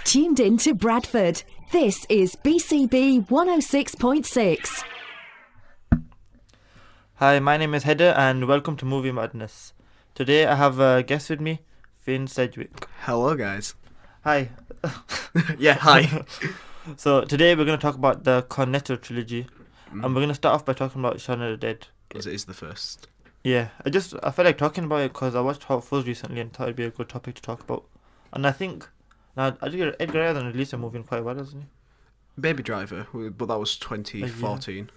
Tuned in to Bradford. This is BCB 106.6. Hi, my name is Heather and welcome to Movie Madness. Today I have a guest with me, Finn Sedgwick. Hello, guys. Hi. Yeah, hi. So today we're going to talk about the Cornetto Trilogy, and we're going to start off by talking about Shaun of the Dead. As it is the first. Yeah, I felt like talking about it because I watched Hot Fuzz recently and thought it'd be a good topic to talk about. And I think now Edgar Wright has released a movie in quite a while, hasn't he? Baby Driver, but that was 2014.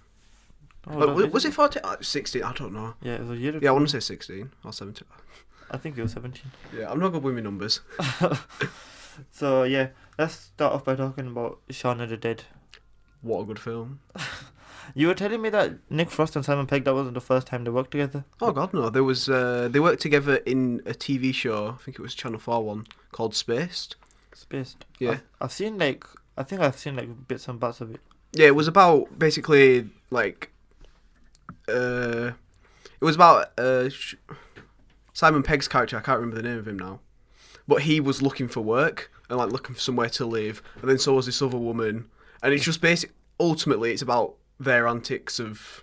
Was it 14? 16? I don't know. Yeah, it was a year ago. Yeah, I want to say 16 or 17. I think it was 17. Yeah, I'm not good with my numbers. So yeah, let's start off by talking about Shaun of the Dead. What a good film. You were telling me that Nick Frost and Simon Pegg, that wasn't the first time they worked together. Oh god, no. There was they worked together in a TV show, I think it was Channel 4 one, called Spaced. Spaced. Yeah. I've seen bits and bats of it. Yeah, it was about basically like it was about Simon Pegg's character, I can't remember the name of him now. But he was looking for work and like looking for somewhere to live, and then so was this other woman, and it's just ultimately it's about their antics of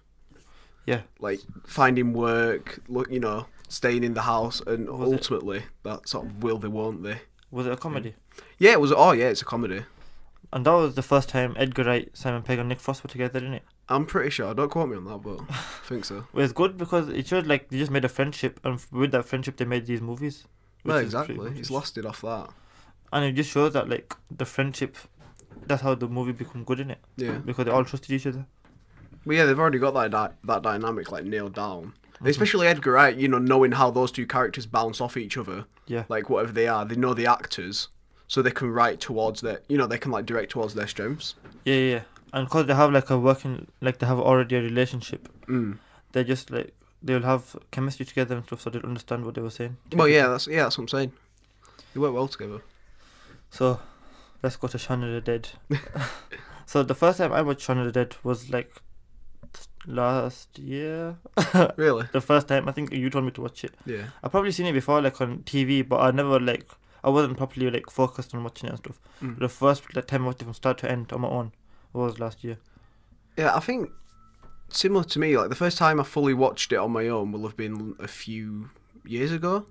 like finding work, staying in the house, and ultimately that sort of will they won't they. Was it a comedy? Yeah, it was. Oh yeah, it's a comedy. And that was the first time Edgar Wright, Simon Pegg and Nick Frost were together, didn't it? I'm pretty sure. Don't quote me on that, but I think so. Well, it's good because it showed like they just made a friendship, and with that friendship they made these movies. Well, exactly. It's lasted off that. And it just shows that like the friendship, that's how the movie become good, innit? Yeah. Because they all trusted each other. But yeah, they've already got that dynamic like nailed down. Mm-hmm. Especially Edgar Wright, knowing how those two characters bounce off each other. Yeah. Like whatever they are, they know the actors, so they can write towards their, they can like direct towards their strengths. Yeah. And because they have like they have already a relationship. They just like they'll have chemistry together and stuff, so they'll understand what they were saying. Well, that's what I'm saying. They work well together. So, let's go to Shaun of the Dead. So the first time I watched Shaun of the Dead was like last year. Really? The first time, I think you told me to watch it. Yeah. I've probably seen it before, like on TV, but I wasn't properly like focused on watching it and stuff. The first time I watched it from start to end on my own was last year. Yeah, I think similar to me, like the first time I fully watched it on my own will have been a few years ago.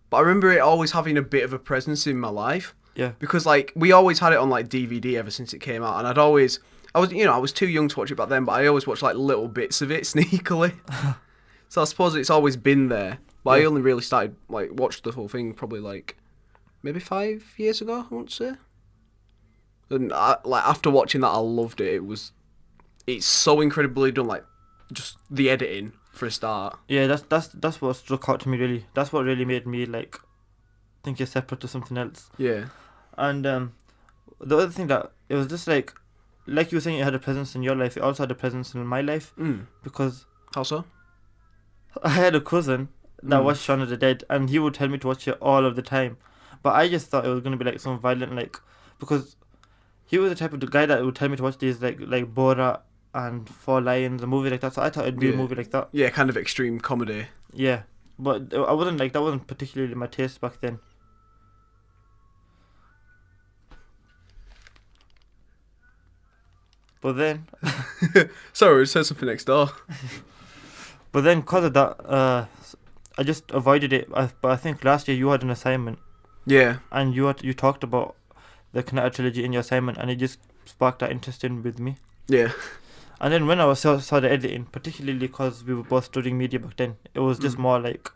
But I remember it always having a bit of a presence in my life. Yeah. Because like we always had it on like DVD ever since it came out, and I was too young to watch it back then, but I always watched like little bits of it sneakily. So I suppose it's always been there. But I only really started watched the whole thing probably like maybe 5 years ago, I want to say. And after watching that, I loved it. It's so incredibly done, like just the editing for a start. Yeah, that's what struck out to me really. That's what really made me like think you're separate to something else. Yeah. And the other thing that it was just like you were saying, it had a presence in your life. It also had a presence in my life. Because how so? I had a cousin that watched Shaun of the Dead, and he would tell me to watch it all of the time. But I just thought it was gonna be like some violent because he was the type of guy that would tell me to watch these like Borat and Four Lions, a movie like that. So I thought it'd be a movie like that. Yeah, kind of extreme comedy. Yeah, but I wasn't that wasn't particularly my taste back then. But then, sorry, it said something next door. But then, because of that, I just avoided it. But I think last year you had an assignment. Yeah. And you talked about the Cornetto Trilogy in your assignment, and it just sparked that interest in with me. Yeah. And then when I saw the editing, particularly because we were both studying media back then, it was just more it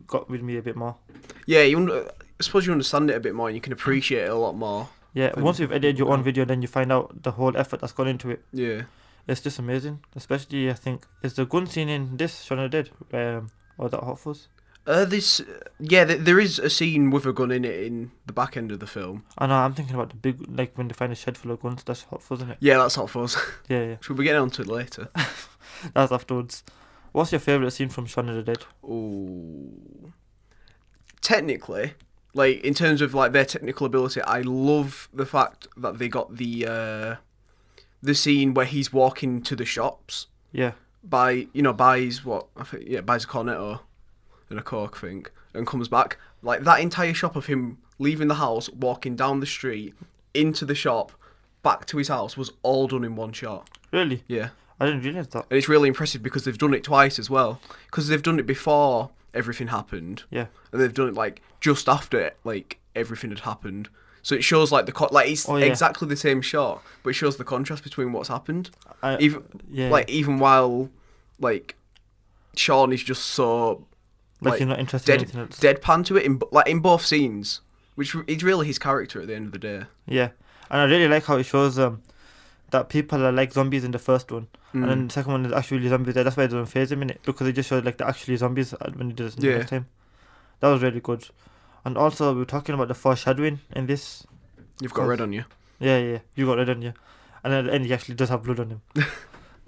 got with me a bit more. Yeah, I suppose you understand it a bit more, and you can appreciate it a lot more. Yeah, once you've edited your own video, then you find out the whole effort that's gone into it. Yeah. It's just amazing. Especially, I think, is the gun scene in this Shaun of the Dead, or that Hot Fuzz? There is a scene with a gun in it in the back end of the film. I know, I'm thinking about the big, when they find a shed full of guns, that's Hot Fuzz, isn't it? Yeah, that's Hot Fuzz. Yeah. We'll be getting onto it later. That's afterwards. What's your favourite scene from Shaun of the Dead? Ooh. Technically, in terms of their technical ability, I love the fact that they got the scene where he's walking to the shops. Yeah. Buys a Cornetto and a Coke, I think, and comes back. That entire shop of him leaving the house, walking down the street, into the shop, back to his house was all done in one shot. Really? Yeah. I didn't realize that. And it's really impressive because they've done it twice as well. Because they've done it before everything happened. Yeah. And they've done it like just after like everything had happened. So it shows like it's exactly the same shot, but it shows the contrast between what's happened. Even while like Shaun is just so like you're not interested in anything else. Deadpan to it in both scenes, which is really his character at the end of the day. Yeah, and I really like how it shows that people are like zombies in the first one, and then the second one is actually zombies. That's why it doesn't phase him in it, because it just shows like the actually zombies when he does it the next time. That was really good. And also we were talking about the foreshadowing in this. You've got red on you. Yeah, you got red on you, and at the end he actually does have blood on him.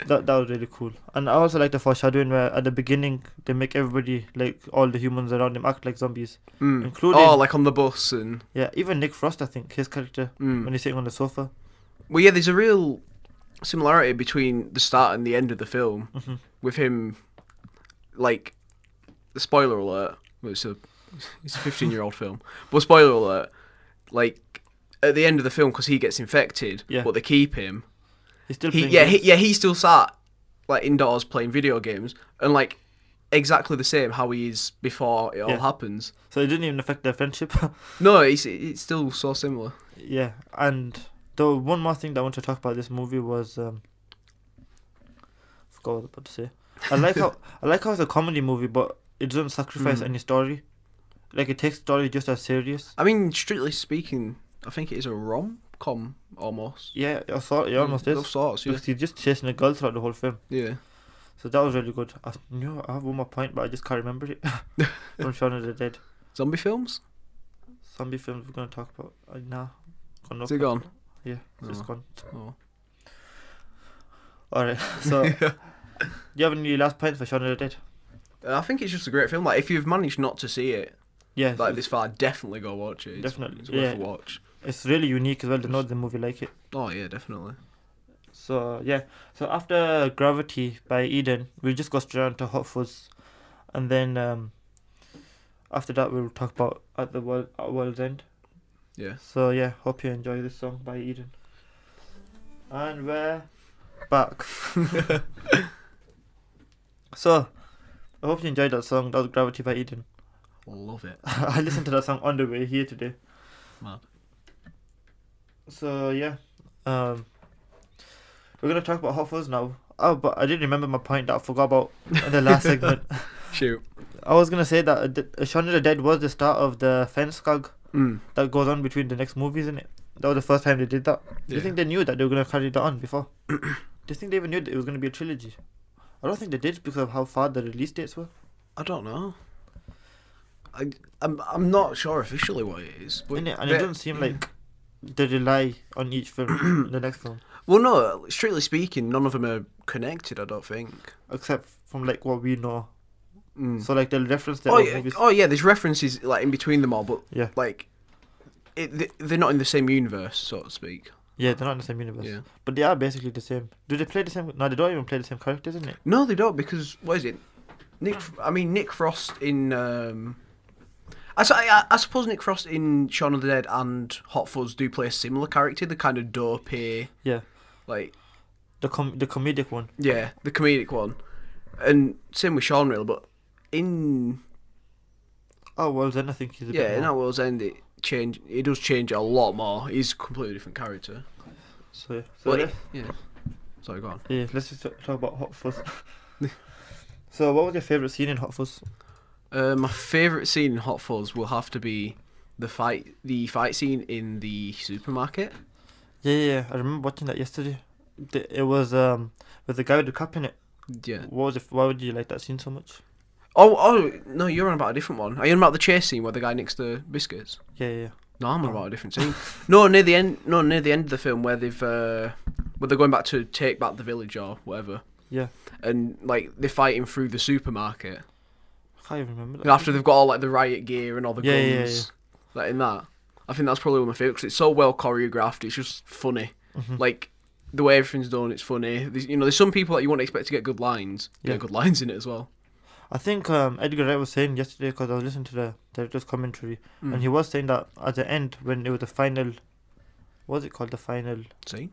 That was really cool. And I also like the foreshadowing where at the beginning they make everybody, like all the humans around him, act like zombies, including like on the bus and even Nick Frost. I think his character when he's sitting on the sofa. Well, yeah, there's a real similarity between the start and the end of the film with him. Like, the spoiler alert. Well, it's a 15-year-old film, but spoiler alert. Like at the end of the film, because he gets infected, but they keep him. He's still he still sat like indoors playing video games and like exactly the same how he is before it all happens. So it didn't even affect their friendship. No, it's still so similar. Yeah, and the one more thing that I want to talk about this movie was forgot what I was about to say. I like how it's a comedy movie, but it doesn't sacrifice any story. Like it takes story just as serious. I mean, strictly speaking, I think it is a rom-com almost. Yeah, I thought it almost is. Of sorts, yeah. Because he's just chasing a girl throughout the whole film. Yeah. So that was really good. I have one more point, but I just can't remember it. From Shaun of the Dead. Zombie films? Zombie films we're going to talk about. Nah. Is it gone? Yeah, it's gone. Oh. Alright, so do you have any last points for Shaun of the Dead? I think it's just a great film. Like, if you've managed not to see it this far, definitely go watch it. Definitely. It's worth a watch. It's really unique as well. There's no other movie like it. Oh, yeah, definitely. So, yeah. So, after Gravity by Eden, we'll just go straight on to Hot Fuzz. And then, after that, we'll talk about At World's End. Yeah. So, yeah. Hope you enjoy this song by Eden. And we're back. So, I hope you enjoyed that song. That was Gravity by Eden. Love it. I listened to that song on the way here today. Mad. So yeah, we're gonna talk about Hot Fuzz now. Oh, but I didn't remember my point that I forgot about in the last segment. Shoot. I was gonna say that Shaun of the Dead was the start of the fence gag that goes on between the next movies, isn't it? That was the first time they did that. Do you think they knew that they were gonna carry that on before? Do you think they even knew that it was gonna be a trilogy? I don't think they did because of how far the release dates were. I don't know. I'm not sure officially what it is. But and it doesn't seem like they rely on each film in the next film. Well, no, strictly speaking, none of them are connected, I don't think. Except from like what we know. So like they'll reference their movies. Oh yeah, there's references like in between them all, but like they're not in the same universe, so to speak. Yeah, they're not in the same universe. Yeah. But they are basically the same. Do they play the same? No, they don't even play the same characters, isn't it? No, they don't, because what is it? Nick Frost in I suppose Nick Frost in Shaun of the Dead and Hot Fuzz do play a similar character, the kind of dopey. Yeah. Like the comedic one. Yeah, the comedic one. And same with Shaun really, but in World's End I think he's a bit more. in World's End it does change a lot more. He's a completely different character. So Sorry, go on. Yeah, let's just talk about Hot Fuzz. So what was your favourite scene in Hot Fuzz? My favourite scene in Hot Fuzz will have to be the fight scene in the supermarket. Yeah, I remember watching that yesterday. It was with the guy with the cup in it. Yeah. Why would you like that scene so much? Oh no, you're on about a different one. Are you on about the chase scene where the guy nicks the biscuits? Yeah. No, I'm on about a different scene. near the end of the film where they're going back to take back the village or whatever. Yeah. And like they're fighting through the supermarket. I can't even remember that. And after they've got all like the riot gear and all the guns, like in that, I think that's probably one of my favourites because it's so well choreographed. It's just funny, like the way everything's done. It's funny. There's some people that you wouldn't expect to get good lines. Get good lines in it as well. I think Edgar Wright was saying yesterday, because I was listening to the director's commentary, and he was saying that at the end, when it was the final, what's it called, the final, See?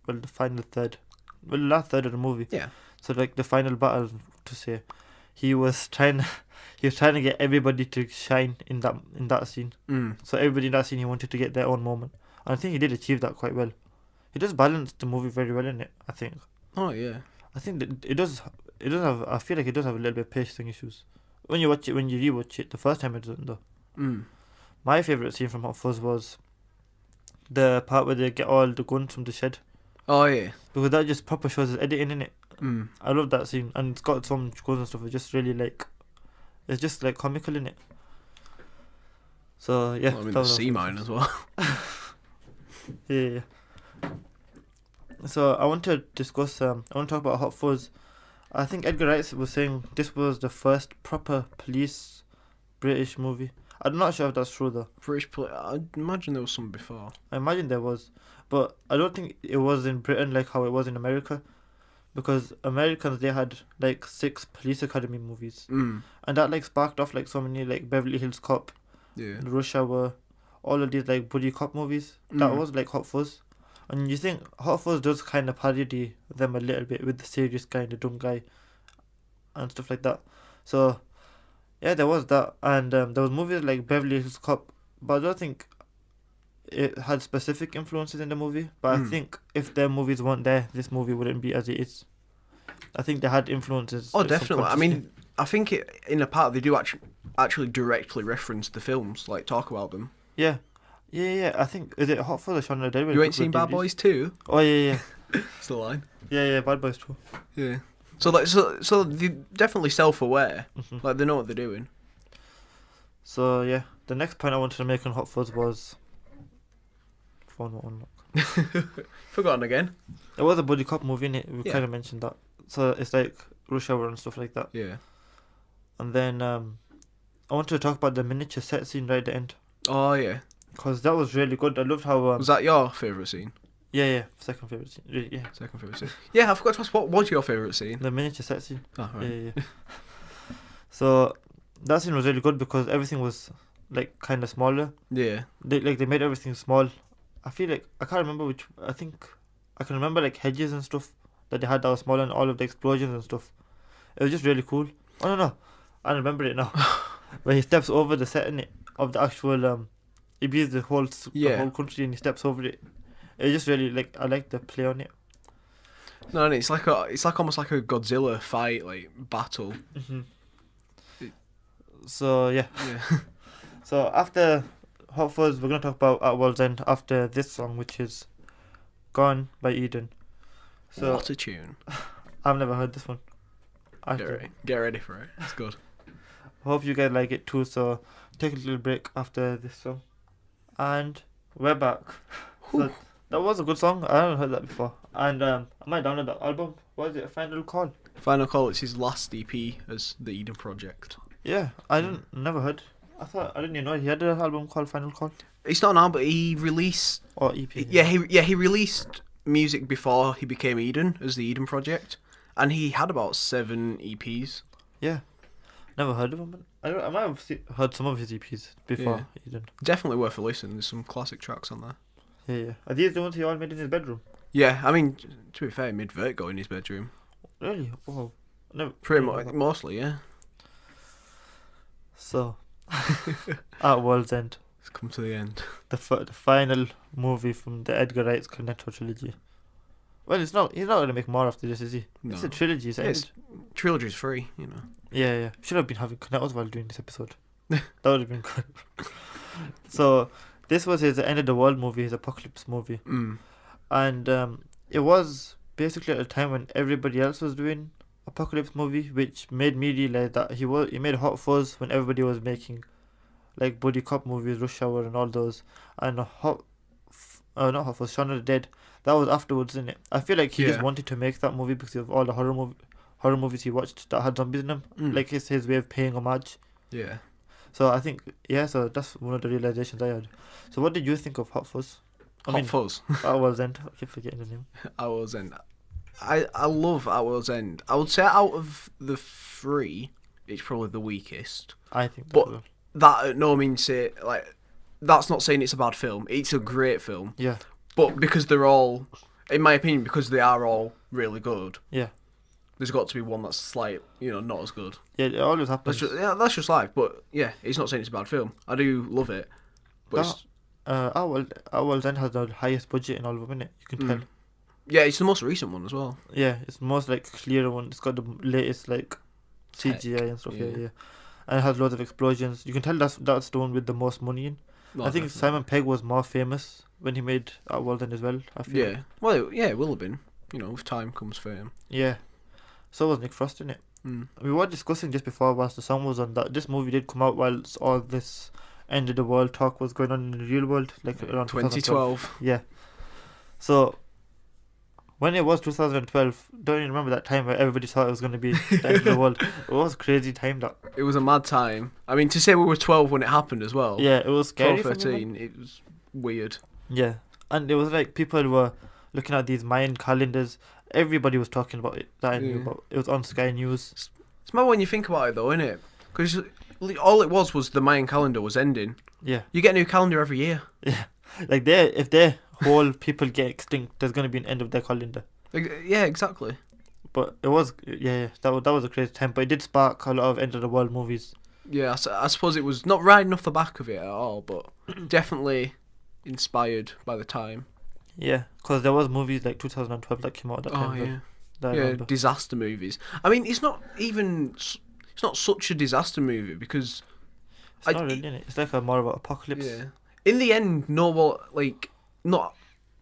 well, the final third, well, the last third of the movie. Yeah. So like the final battle, to say, he was trying to get everybody to shine in that scene. So everybody in that scene, he wanted to get their own moment, and I think he did achieve that quite well. He just balanced the movie very well in it, I think. Oh yeah. I think that it does have. I feel like it does have a little bit of pacing issues when you watch it. When you rewatch it the first time, it doesn't though. My favorite scene from Hot Fuzz was the part where they get all the guns from the shed, Oh yeah. because that just proper shows his editing in it. I love that scene, and it's got so much guns and stuff. It's just really like, it's just like comical in it. So yeah, Well, I mean that the was sea mine as well. yeah. So I want to discuss. I want to talk about Hot Fuzz. I think Edgar Wright was saying this was the first proper police British movie. I'm not sure if that's true though. I imagine there was some before. I imagine there was, but I don't think it was in Britain like how it was in America, because Americans, they had like 6 police academy movies, and that like sparked off like so many like Beverly Hills Cop, Rush Hour, all of these like buddy cop movies. That was like Hot Fuzz, and you think Hot Fuzz does kind of parody them a little bit with the serious guy and the dumb guy, and stuff like that. So yeah, there was that, and there was movies like Beverly Hills Cop, but I don't think it had specific influences in the movie. But I think if their movies weren't there, this movie wouldn't be as it is. I think they had influences. Oh, like, definitely. I mean, I think in a part they do actually directly reference the films, like talk about them. Yeah. I think, is it Hot Fuzz or Shaun of the Dead? You ain't seen Bad Boys 2? Oh yeah. It's the line. Yeah, Bad Boys 2. Yeah. So they're definitely self-aware. Like they know what they're doing. So yeah, the next point I wanted to make on Hot Fuzz was phone not unlock. Forgotten again. There was a buddy cop movie in it. We Yeah. kind of mentioned that. So it's like Rush Hour and stuff like that. Yeah. And then I wanted to talk about the miniature set scene right at the end, Oh yeah. because that was really good. I loved how Was that your favourite scene? yeah, second favorite scene. Yeah, Second favourite scene. Yeah, I forgot to ask, what was your favourite scene? the miniature set scene. Oh, right. Yeah. So that scene was really good because everything was like kind of smaller. Yeah. They made everything small. I feel like I can't remember which. I think I can remember like hedges and stuff that they had that was smaller, and all of the explosions and stuff. It was just really cool. Oh no, I remember it now. When he steps over the setting of the actual he beats the whole country and he steps over it. It was just really like, I like the play on it. No, it's like almost like a Godzilla fight, like battle. So yeah. Yeah. So after Hot Fuzz, we're gonna talk about At World's End after this song, which is Gone by Eden. So What a tune. I've never heard this one. Get ready for it. It's good. Hope you guys like it too. So take a little break after this song, and we're back. So that was a good song. I haven't heard that before, and I might download that album. What is it? Final Call. Final Call. It's his last EP as the Eden Project. Yeah, I never heard. I didn't even know he had an album called Final Call. It's not now, but he released. Or EP. He released music before he became Eden as the Eden Project, and he had about 7 EPs. Yeah, never heard of him. But I might have heard some of his EPs before Eden. Definitely worth a listen. There's some classic tracks on there. Yeah. Are these the ones he all made in his bedroom? Yeah, I mean, to be fair, he made Vertigo in his bedroom. Really? Oh, never. Pretty much, mostly, yeah. So, At World's End. It's come to the end. The final movie from the Edgar Wright's Cornetto Trilogy. Well, it's not. He's not going to make more after this, is he? No. It's a trilogy. Trilogy's free, you know. Yeah. Should have been having Cornettos while doing this episode. That would have been good. So, this was his End of the World movie, his apocalypse movie. And it was basically at a time when everybody else was doing apocalypse movie, which made me realize that he made Hot Fuzz when everybody was making like buddy cop movies, Rush Hour and all those, and not Hot Fuzz, Shaun of the Dead. That was afterwards, isn't it? I feel like he just wanted to make that movie because of all the horror movies he watched that had zombies in them. Like it's his way of paying homage. Yeah. So I think so that's one of the realizations I had. So what did you think of Hot Fuzz? Hot Fuzz. At World's End. I keep forgetting the name. At World's End. I love At World's End. I would say out of the 3, it's probably the weakest. I think that But as well. that at no means say like that's not saying it's a bad film. It's a great film. Yeah. But because they're all, in my opinion, because they are all really good, Yeah. there's got to be one that's not as good. Yeah, it always happens. That's just life. But yeah, it's not saying it's a bad film. I do love it. But it's, Our World's End has the highest budget in all of them, innit? You can tell. yeah, it's the most recent one as well. Yeah, it's the most like clearer one. It's got the latest like CGI and stuff. Yeah, yeah. yeah. And it has loads of explosions. You can tell that's the one with the most money in. No, I think definitely. Simon Pegg was more famous when he made Our World End as well. I feel. Yeah. Well, yeah, it will have been. With time comes fame. Yeah. So was Nick Frost in it. We were discussing just before whilst the song was on that this movie did come out whilst all this end of the world talk was going on in the real world, like around 2012. Yeah. So when it was 2012, don't you remember that time where everybody thought it was going to be the end of the world? It was a crazy time that. It was a mad time. I mean, to say we were 12 when it happened as well. Yeah, it was scary. 12, for me, 13. It was weird. yeah, and it was like people were looking at these Mayan calendars. Everybody was talking about it. That I knew Yeah. about. It was on Sky News. It's mad when you think about it, though, isn't it? Because all it was the Mayan calendar was ending. Yeah, You get a new calendar every year. yeah. Like if their whole people get extinct, there's going to be an end of their calendar. Yeah, exactly. But it was that was a crazy time. But it did spark a lot of end of the world movies. Yeah, I suppose it was not riding off the back of it at all, but definitely inspired by the time. Yeah, because there was movies like 2012 that came out at that time. Oh, yeah. That I Yeah, remember. disaster movies. I mean, it's not such a disaster movie because It's not really, innit? It's like a more of an apocalypse. yeah. In the end,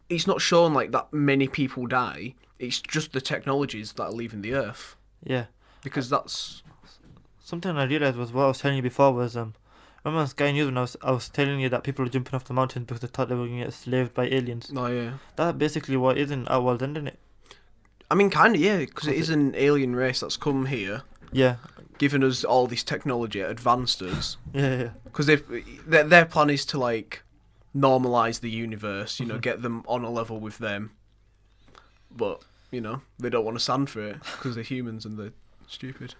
it's not shown like that many people die. It's just the technologies that are leaving the Earth Yeah. because that's Something I realised was what I was telling you before was remember on Sky News when I was telling you that people were jumping off the mountains because they thought they were going to get enslaved by aliens. no, yeah. That's basically what is in Our World End, isn't it? I mean, kind of, yeah, because it is an alien race that's come here, Yeah. giving us all this technology, advanced us. Yeah. Because their plan is to like normalize the universe, get them on a level with them. But they don't want to stand for it because they're humans and they're stupid.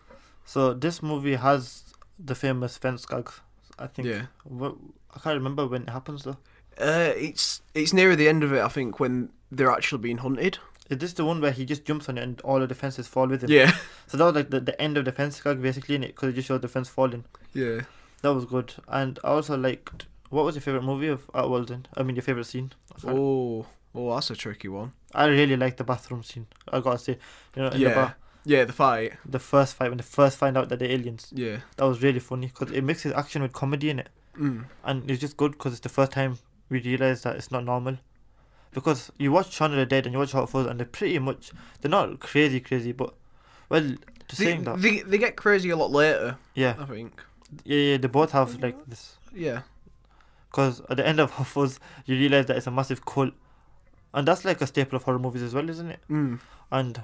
So this movie has the famous fence gag. I think. Yeah. I can't remember when it happens though. It's nearer the end of it, I think, when they're actually being hunted. Is this the one where he just jumps on it and all of the fences fall with him? Yeah. So that was like the end of the fence gag basically in it because it just showed the fence falling. Yeah. That was good. And I also liked. What was your favorite movie of Our World End? I mean, your favorite scene. Oh, that's a tricky one. I really liked the bathroom scene. I gotta say, in the bar, Yeah, the fight. the first fight when they first find out that they're aliens. Yeah. That was really funny because it mixes action with comedy in it, and it's just good because it's the first time we realize that it's not normal. Because you watch Shaun of the Dead and you watch Hot Fuzz and they're not crazy, but saying that, They get crazy a lot later, yeah, I think. yeah, they both have like this. Yeah. Because at the end of Hot Fuzz, you realize that it's a massive cult, and that's like a staple of horror movies as well, isn't it? And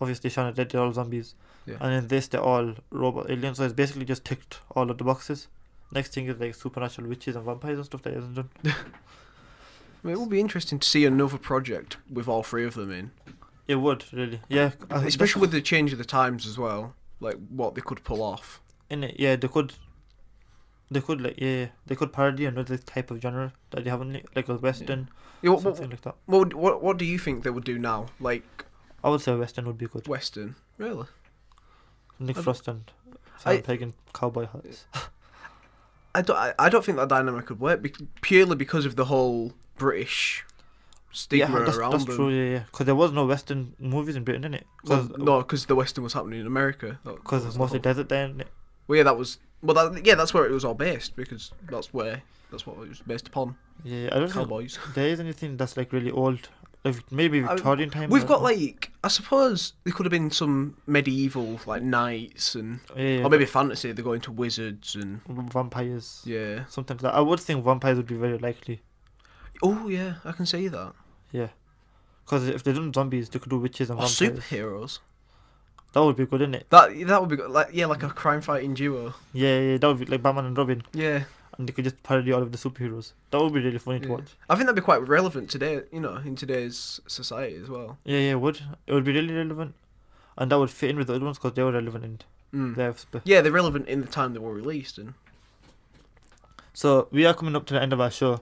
obviously Shaun of the Dead, they're all zombies, Yeah. and in this they're all robot aliens. So it's basically just ticked all of the boxes. Next thing is like supernatural witches and vampires and stuff that isn't done. I mean, it would be interesting to see another project with all three of them in. It would really, yeah. Especially with the change of the times as well. Like, what they could pull off. In it, yeah, they could like they could parody another type of genre that they haven't like a western, Yeah, something like that. what do you think they would do now? Like, I would say a western would be good. Western? Really? Nick I- Frost and I- Simon Pegg in cowboy hats. I don't think that dynamic could work purely because of the whole British stigma that's around them. true. Yeah. Because there was no western movies in Britain, innit? Because the Western was happening in America. Because it's mostly desert there, innit? Well, yeah, that's where it was all based because that's what it was based upon. Yeah, I don't think Cowboys. there is anything that's like really old, like maybe Victorian times. We've I got don't know. like, I suppose there could have been some medieval like knights and yeah, or maybe fantasy. They're going to wizards and vampires. yeah. Sometimes that I would think vampires would be very likely. Oh yeah, I can see that. Yeah, because if they've done zombies, they could do witches and Or vampires. superheroes. That would be good, innit? That would be good. Like a crime fighting duo. Yeah, that would be like Batman and Robin, Yeah. and they could just parody all of the superheroes. That would be really funny to Yeah. watch. I think that'd be quite relevant today. In today's society as well. Yeah, it would. It would be really relevant, and that would fit in with the other ones because they were relevant. And Yeah, they're relevant in the time they were released. And So we are coming up to the end of our show.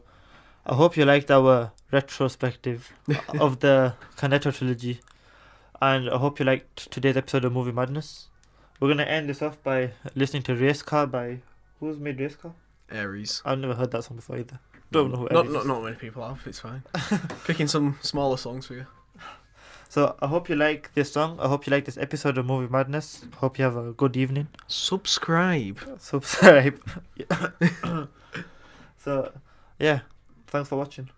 I hope you liked our retrospective of the Cornetto Trilogy. And I hope you liked today's episode of Movie Madness. We're going to end this off by listening to Race Car by... Who's made Race Car? Aries. I've never heard that song before either. Don't know who Aries is. Not many people have. It's fine. Picking some smaller songs for you. So I hope you like this song. I hope you like this episode of Movie Madness. I hope you have a good evening. Subscribe. So, yeah. Thanks for watching.